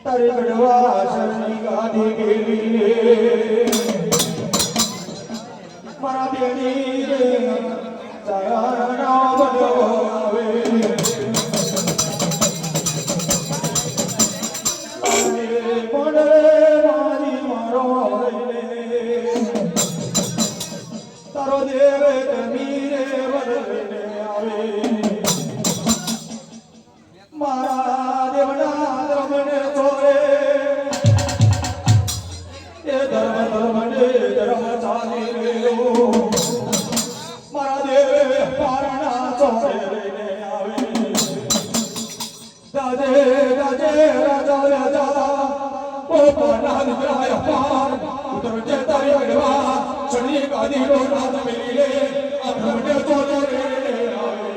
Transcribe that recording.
તારી ગઢવા શરણી ગાડી ગેલી મારા બેની રે તારા નામ બદલાવે મારી મારો તારો દેવ મીરે વરને આવે મારા દેવના ધર્મને છોડે એ ધર્મને ધર્મ ચાલી ગયો મારા દેવ પારણા છોડે આવે દાદે દાદે રાજા રાજા ઓ પારણા નિરાય પાર ઉતર જે તારી ગઢવા શરણી ગાદી નો નાદ મિલી લે આ ધર્મને છોડે આવે